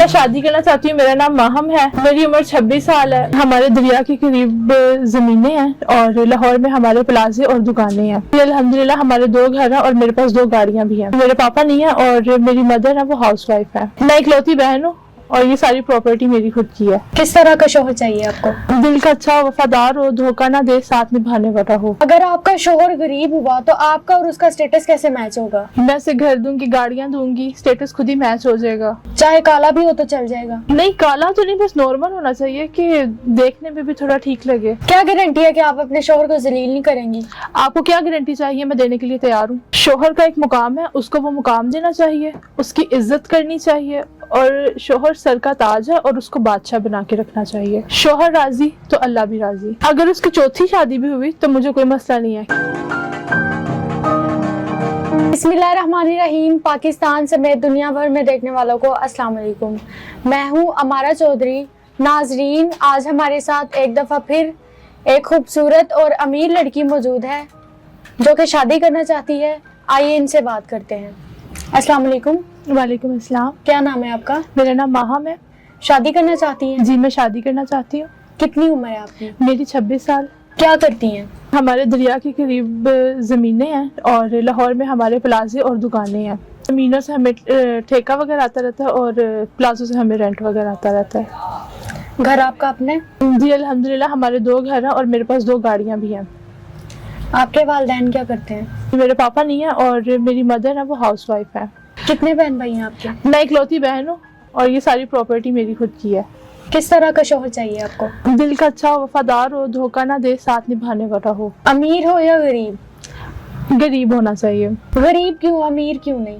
मैं शादी करना चाहती हूँ। मेरा नाम माहम है, मेरी उम्र 26 साल है। हमारे दरिया के करीब जमीनें हैं और लाहौर में हमारे प्लाजे और दुकानें हैं। अल्हम्दुलिल्लाह हमारे 2 घर हैं और मेरे पास 2 गाड़ियाँ भी हैं। मेरे पापा नहीं है और मेरी मदर है, वो हाउस वाइफ है। मैं इकलौती बहन हूँ और ये सारी प्रॉपर्टी मेरी खुद की है। किस तरह का शोहर चाहिए आपको? दिल का अच्छा, वफादार हो, धोखा ना दे, साथ निभाने वाला हो। अगर आपका शोहर गरीब हुआ तो आपका और उसका स्टेटस कैसे मैच होगा? मैं उसे घर दूंगी, गाड़ियाँ दूंगी, स्टेटस खुद ही मैच हो जाएगा। चाहे काला भी हो तो चल जाएगा? नहीं, काला तो नहीं, बस नॉर्मल होना चाहिए कि देखने में भी थोड़ा ठीक लगे। क्या गारंटी है कि आप अपने शोहर को जलील नहीं करेंगी? आपको क्या गारंटी चाहिए? मैं देने के लिए तैयार हूँ। शोहर का एक मुकाम है, उसको वो मुकाम देना चाहिए, उसकी इज्जत करनी चाहिए और शोहर सर का ताज है और उसको बादशाह बना के रखना चाहिए। शोहर राजी तो अल्लाह भी राजी। अगर उसकी चौथी शादी भी हुई तो मुझे कोई मसला नहीं है। बिस्मिल्लाहिर्रहमानिर्रहीम। पाकिस्तान समेत दुनिया भर में देखने वालों को अस्सलाम वालेकुम। मैं हूँ अमारा चौधरी। नाजरीन, आज हमारे साथ एक दफ़ा फिर एक खूबसूरत और अमीर लड़की मौजूद है जो कि शादी करना चाहती है। आइए इनसे बात करते हैं। अस्सलाम वालेकुम। वालेकुम अस्सलाम। क्या नाम है आपका? मेरा नाम माहम है। शादी करना चाहती हैं? जी, मैं शादी करना चाहती हूँ। कितनी उम्र है आपकी? मेरी 26 साल। क्या करती हैं? हमारे दरिया के करीब ज़मीनें हैं और लाहौर में हमारे प्लाजे और दुकानें हैं। ज़मीनों से हमें ठेका वगैरह आता रहता है और प्लाजों से हमें रेंट वगैरह आता रहता है। घर आपका अपने? जी अल्हम्दुलिल्लाह हमारे 2 घर हैं और मेरे पास 2 गाड़ियाँ भी हैं। आपके वालिदैन क्या करते हैं? मेरे पापा नहीं है और मेरी मदर है, वो हाउस वाइफ है। कितने बहन भाई हैं आपके? मैं इकलौती बहन हूँ और ये सारी प्रॉपर्टी मेरी खुद की है। किस तरह का शोहर चाहिए आपको? दिल का अच्छा, वफादार हो, धोखा ना दे, साथ निभाने वाला हो। अमीर हो या गरीब? गरीब होना चाहिए। गरीब क्यों, अमीर क्यों नहीं?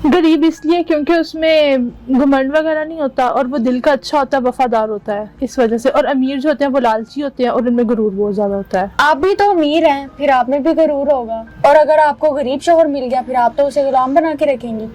गरीब इसलिए क्योंकि उसमें घमंड वगैरह नहीं होता और वो दिल का अच्छा होता है, वफादार होता है, इस वजह से। और अमीर जो होते हैं वो लालची होते हैं और उनमें गुरूर बहुत ज्यादा होता है। आप भी तो अमीर हैं, फिर आप में भी गुरूर होगा। और अगर आपको गरीब शोहर मिल गया फिर आप तो उसे गुलाम बना के रखेंगी।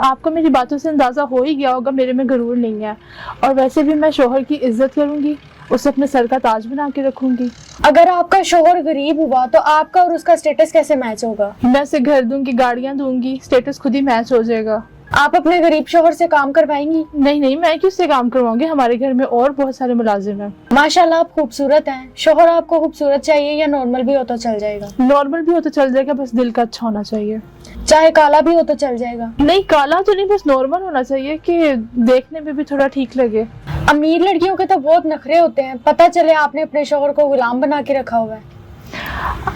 आपको मेरी बातों से अंदाजा हो ही गया होगा मेरे में गुरूर नहीं है। और वैसे भी मैं शोहर की इज्जत करूंगी, उसे अपने सर का ताज बना के रखूंगी। अगर आपका शोहर गरीब हुआ तो आपका और उसका स्टेटस कैसे मैच होगा? मैं उसे घर दूंगी, गाड़ियाँ दूंगी, स्टेटस खुद ही मैच हो जाएगा। आप अपने गरीब शोहर से काम करवाएंगी? नहीं, मैं क्यों से काम करवाऊंगी? हमारे घर में और बहुत सारे मुलाजिम हैं। माशाल्लाह आप खूबसूरत हैं। शोहर आपको खूबसूरत चाहिए या नॉर्मल भी हो तो चल जाएगा? नॉर्मल भी हो तो चल जाएगा, बस दिल का अच्छा होना चाहिए। चाहे काला भी हो तो चल जाएगा? नहीं, काला तो नहीं, बस नॉर्मल होना चाहिए कि देखने में भी थोड़ा ठीक लगे। अमीर लड़कियों के तो बहुत नखरे होते हैं, पता चले आपने अपने शोहर को गुलाम बना के रखा हुआ है।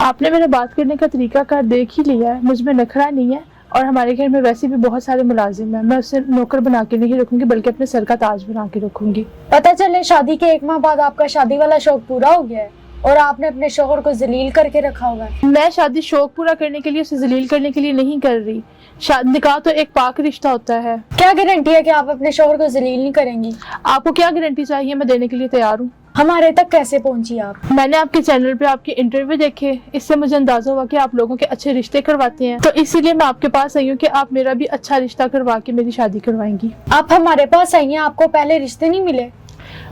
आपने मेरा बात करने का तरीका कार देख ही लिया है, मुझ में नखरा नहीं है। और हमारे घर में वैसे भी बहुत सारे मुलाजिम हैं, मैं उसे नौकर बना के नहीं रखूंगी बल्कि अपने सर का ताज बना के रखूंगी। पता चले शादी के 1 माह बाद आपका शादी वाला शौक पूरा हो गया है और आपने अपने शोहर को जलील करके रखा हुआ है। मैं शादी शौक पूरा करने के लिए, उसे जलील करने के लिए नहीं कर रही। निकाह तो एक पाक रिश्ता होता है। क्या गारंटी है कि आप अपने शोहर को जलील नहीं करेंगी? आपको क्या गारंटी चाहिए? मैं देने के लिए तैयार हूँ। हमारे तक कैसे पहुंची आप? मैंने आपके चैनल पे आपके इंटरव्यू देखे, इससे मुझे अंदाजा हुआ कि आप लोगों के अच्छे रिश्ते करवाते हैं, तो इसीलिए मैं आपके पास आई हूँ कि आप मेरा भी अच्छा रिश्ता करवा के मेरी शादी करवाएंगी। आप हमारे पास आई हैं, आपको पहले रिश्ते नहीं मिले?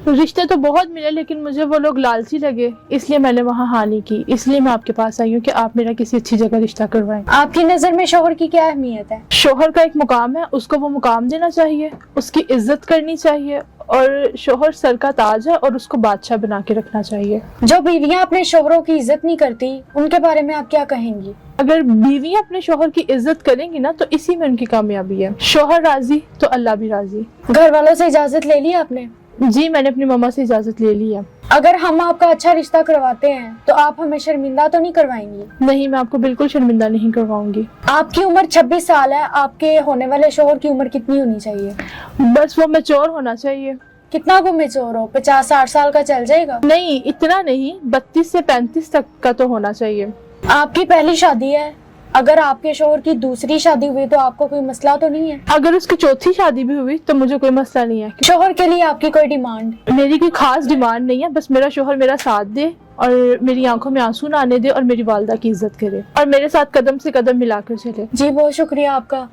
रिश्ते तो बहुत मिले लेकिन मुझे वो लोग लालची लगे, इसलिए मैंने वहाँ हाँ नहीं की। इसलिए मैं आपके पास आई हूँ कि आप मेरा किसी अच्छी जगह रिश्ता करवाएं। आपकी नजर में शोहर की क्या अहमियत है? शोहर का एक मुकाम है, उसको वो मुकाम देना चाहिए, उसकी इज्जत करनी चाहिए और शोहर सर का ताज है और उसको बादशाह बना के रखना चाहिए। जो बीवियां अपने शोहरों की इज्जत नहीं करती उनके बारे में आप क्या कहेंगी? अगर बीवियां अपने शोहर की इज्जत करेंगी ना तो इसी में उनकी कामयाबी है। शोहर राजी तो अल्लाह भी राजी। घर वालों से इजाजत ले ली आपने? जी, मैंने अपनी मम्मा से इजाजत ले ली है। अगर हम आपका अच्छा रिश्ता करवाते हैं तो आप हमें शर्मिंदा तो नहीं करवाएंगी? नहीं, मैं आपको बिल्कुल शर्मिंदा नहीं करवाऊंगी। आपकी उम्र 26 साल है, आपके होने वाले शोहर की उम्र कितनी होनी चाहिए? बस वो मैच्योर होना चाहिए। कितना वो मैच्योर हो? 50-60 साल का चल जाएगा? नहीं, इतना नहीं, 32 से 35 तक का तो होना चाहिए। आपकी पहली शादी है, अगर आपके शोहर की दूसरी शादी हुई तो आपको कोई मसला तो नहीं है? अगर उसकी चौथी शादी भी हुई तो मुझे कोई मसला नहीं है। शोहर के लिए आपकी कोई डिमांड? मेरी कोई खास डिमांड नहीं है, बस मेरा शोहर मेरा साथ दे और मेरी आंखों में आंसू ना आने दे और मेरी वालिदा की इज्जत करे और मेरे साथ कदम से कदम मिलाकर चले। जी, बहुत शुक्रिया आपका।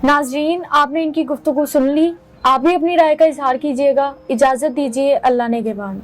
नाजरीन, आपने इनकी गुफ्तगू सुन ली, आप भी अपनी राय का इजहार कीजिएगा। इजाजत दीजिए, अल्लाह ने निगहबान।